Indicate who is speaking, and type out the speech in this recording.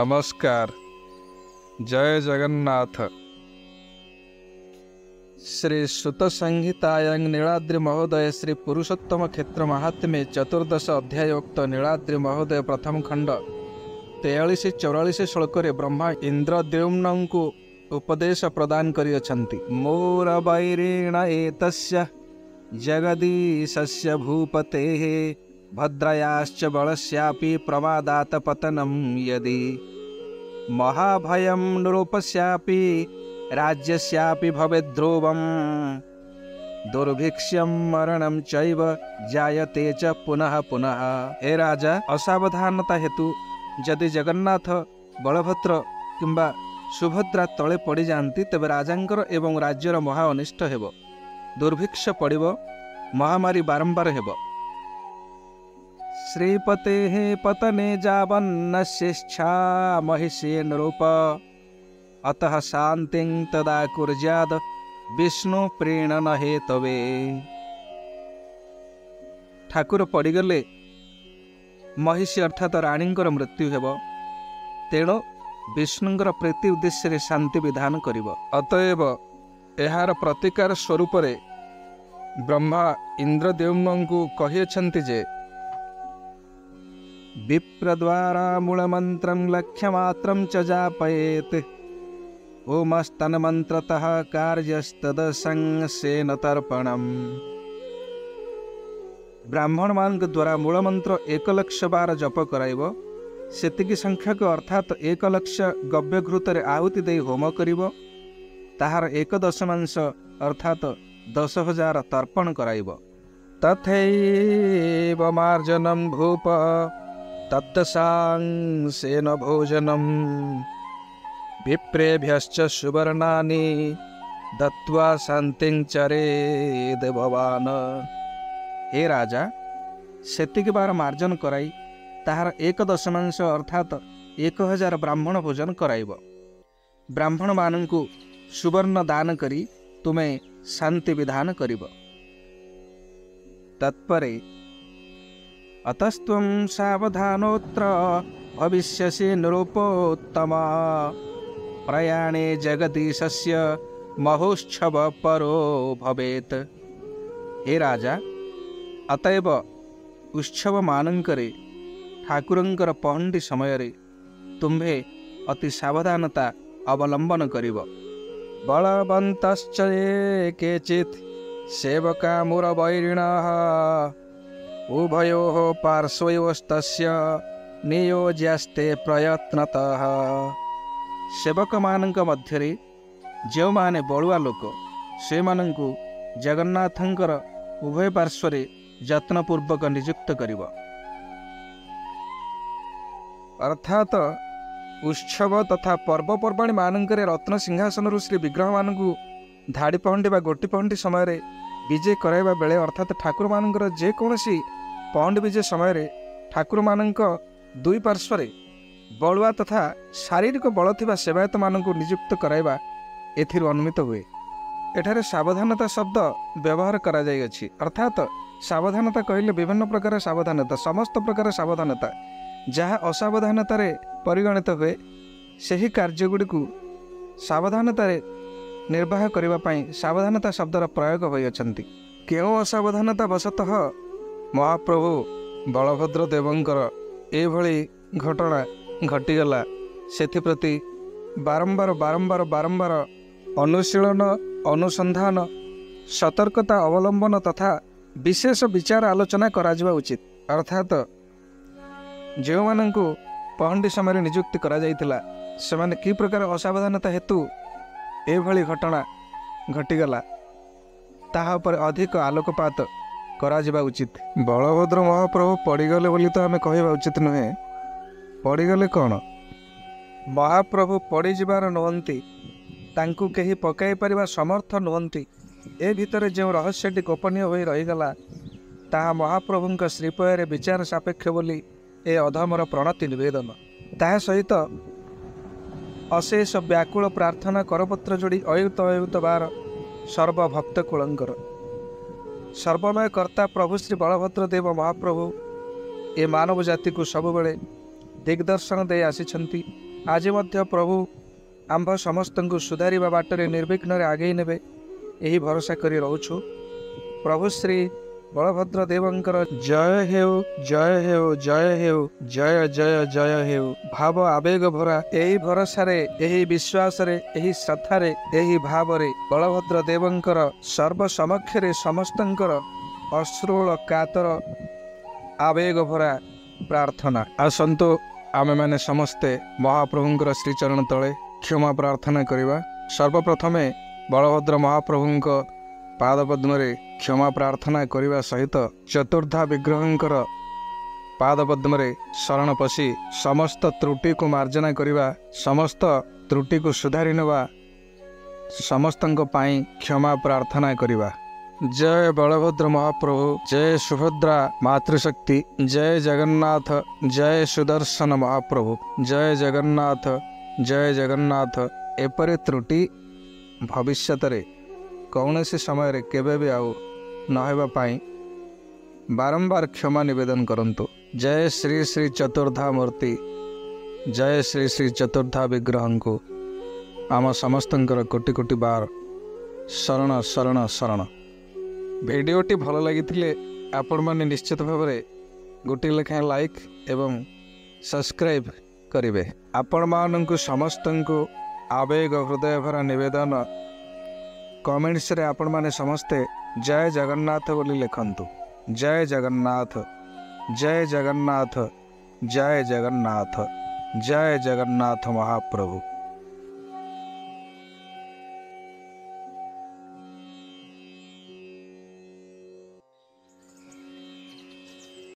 Speaker 1: नमस्कार। जय जगन्नाथ। श्री सुत संहितायां नीलाद्रि महोदय श्री पुरुषोत्तम क्षेत्र महात्म्ये चतुर्दश अध्यायोक्त नीलाद्रि महोदय प्रथम खंड 43-44 श्लोक ब्रह्मा इंद्रद्युम्न को उपदेश प्रदान करियछन्ति। मोर वैरेण एतस्य जगदीशस्य भूपतेः भद्रयाश्च बलस्यापि प्रमादात् पतनं यदि महाभयं नृपस्यापि राज्यस्यापि भवेद्ध्रुवं दुर्भिक्षं मरणं चैव जायते च पुनः पुनः। हे राजा, असावधानता हेतु यदि जगन्नाथ बलभद्र किंबा सुभद्रा तले पड़ जाती तेबे राजांकर एवं राज्यर महा अनिष्ट हेब, दुर्भिक्ष पड़िब, महामारी बारंबार हेब। श्रीपतेः पतने जावन्नस्येच्छा महिषे नृप अतः शान्तिं तदा कुर्याद् विष्णु प्रीणन हेतवे। ठाकुर पड़गले महिषी अर्थात राणींकर मृत्यु हेब, तेणु विष्णुंकर प्रीति उद्देश्य शांति विधान करिब। अतएव एहार प्रतिकार स्वरूप ब्रह्मा इंद्रद्युम्न को कहियछन्ति जे विप्रद्वारा मूलमंत्रं लक्ष्यमात्रं च जापयेत् ओमस्तन्मन्त्रतः कार्यस्तदसंसेन तर्पणम्। ब्राह्मण मान द्वारा मूलमंत्र 1,00,000 बार जप कराइब, सेतिकी संख्यक अर्थात 1,00,000 गव्यघृत आहुति दे होम करिब, ताहार 1/10 अर्थात 10,000 तर्पण कराइब। तथैव मार्जनं भूप तत्सांसेन भोजनम् विप्रेभ्यश्च सुवर्णानि दत्वा शान्तिं चरेद् भवान्। हे राजा, सेतिक बार मार्जन कराई ताहार 1/10 अर्थात 1,000 ब्राह्मण भोजन कराइब। ब्राह्मण मानंकु सुवर्ण दान करी तुम्हें शांति विधान करिब। तत्परे अतस्त्वं सावधानोऽत्र भविष्यसि नृपोत्तमा प्रयाणे जगदीशस्य महोत्सव परो भवेत्। हे राजा, अतएव उत्सव मानंकरे ठाकुरंकर पहंडी समय रे तुम्भे अति सावधानता अवलंबन करिब। बलवन्तश्च ये केचित् सेवका मुरवैरिणः उभयोः पार्श्वयोस्तस्य नियोज्यास्ते प्रयत्नतः। सेवक मानक मध्यरे जो माने बलुआ लोक से मानंकु जगन्नाथंकर उभय पार्श्वरे यत्नपूर्वक नियुक्त करिब। अर्थात उत्सव तथा पर्वपर्वाणी मानंकरे रत्न सिंहासन श्री विग्रह मानकु धाड़ी पहंडी बा गोटी पहंडी समय विजय कराइबा बेले अर्थात ठाकुर मानंकर जेकोसी पहंडी विजय समय ठाकुर मानक दुई पार्श्वरे बलुआ तथा शारीरिक बल थिबा सेवायत मानक नियुक्त कराइबा एथिरु अनुमित हुए। एठारे सावधानता शब्द व्यवहार करा जाय अछि, अर्थात सावधानता कहले विभिन्न प्रकार सावधानता, समस्त प्रकार सावधानता जहाँ असावधानतार परिगणित हुए सही कार्यगुड़ी को सावधानतार निर्वाह करने पाई सावधानता शब्दर प्रयोग होइछन्ति। केउ असावधानता वशतः महाप्रभु बलभद्र देवंकर एभली घटना घटीगला, सेथिप्रति बारंबार बारंबार बारंबार अनुशीलन, अनुसंधान, सतर्कता अवलंबन तथा विशेष विचार आलोचना करा जिबा उचित। अर्थात जो मानंकु पहंडी समय नियुक्ति करा जाइतिला सेमाने कि प्रकार असावधानता हेतु एभली घटना घटीगला ताहा पर अधिक आलोकपात करा जिबा उचित। बलभद्र महाप्रभु पड़ीगले बोली तो आमे कहबा उचित नुहे। पड़ीगले कौन? महाप्रभु पड़ी जिबार नुहंती, तांकु केही पकाई परिबा समर्थ नुहंती। ए भितरे जो रहस्यटी गोपनीय होई रहीगला ताहा महाप्रभुंक श्रीपୟରେ विचार सापेक्ष बोली ए अधमर प्रणति निवेदन। ताहा सहित अशेष व्याकुल प्रार्थना करपत्र जोड़ी अयुत अयुत बार सर्वभक्त कुलंकर सर्वमय कर्ता प्रभु श्री बलभद्र देव महाप्रभु ए मानव जाति को सबुबले दिग्दर्शन दे आसिछन्ति आज मध्य प्रभु आंभ समस्त को सुधारिबा बाटरे निर्विघ्न आगे नेबे यही भरोसा करी रहूछु। प्रभु श्री बलभद्र देवंकर जय हेउ जय हेउ जय हेउ जय जय जय हेउ भाव आवेग भरा यही भरोसा रे यही विश्वास रे यही श्रद्धा रे यही भाव रे बलभद्र देवंकर सर्व समक्षरे समस्तंकर अश्रुल कातर आवेग भरा प्रार्थना। आसंतु आमे माने समस्ते महाप्रभुंकर श्रीचरण तले क्षमा प्रार्थना करिबा। सर्वप्रथमे बलभद्र महाप्रभुंक पादपद्मरे क्षमा प्रार्थना करने सहित चतुर्धा विग्रहंकर पादपद्मरे शरण पशि समस्त त्रुटि को मार्जना करने समस्त त्रुटि को सुधारी नेवा समस्तंक पाई क्षमा प्रार्थना करने। जय बलभद्र महाप्रभु जय सुभद्रा मातृशक्ति जय जगन्नाथ जय सुदर्शन महाप्रभु जय जगन्नाथ एपरि त्रुटि भविष्यत रे कौन से समय रे केबे भी आउ नहेबा पाई बारंबार क्षमा निवेदन करंतु। जय श्री श्री चतुर्धा मूर्ति जय श्री श्री चतुर्धा विग्रह को आम समस्तंकर कोटि कोटि बार शरण शरण शरण। भिडियोटी भल लगी आपण माने निश्चित भाव में गोटे लेखाएं लाइक एवं सब्सक्राइब करेंगे। आपण मानक समस्त को आवेग हृदय भरा निवेदन कमेंट्स रे आपण माने समस्ते जय जगन्नाथ बोली लिखंतु। जय जगन्नाथ जय जगन्नाथ जय जगन्नाथ जय जगन्नाथ महाप्रभु।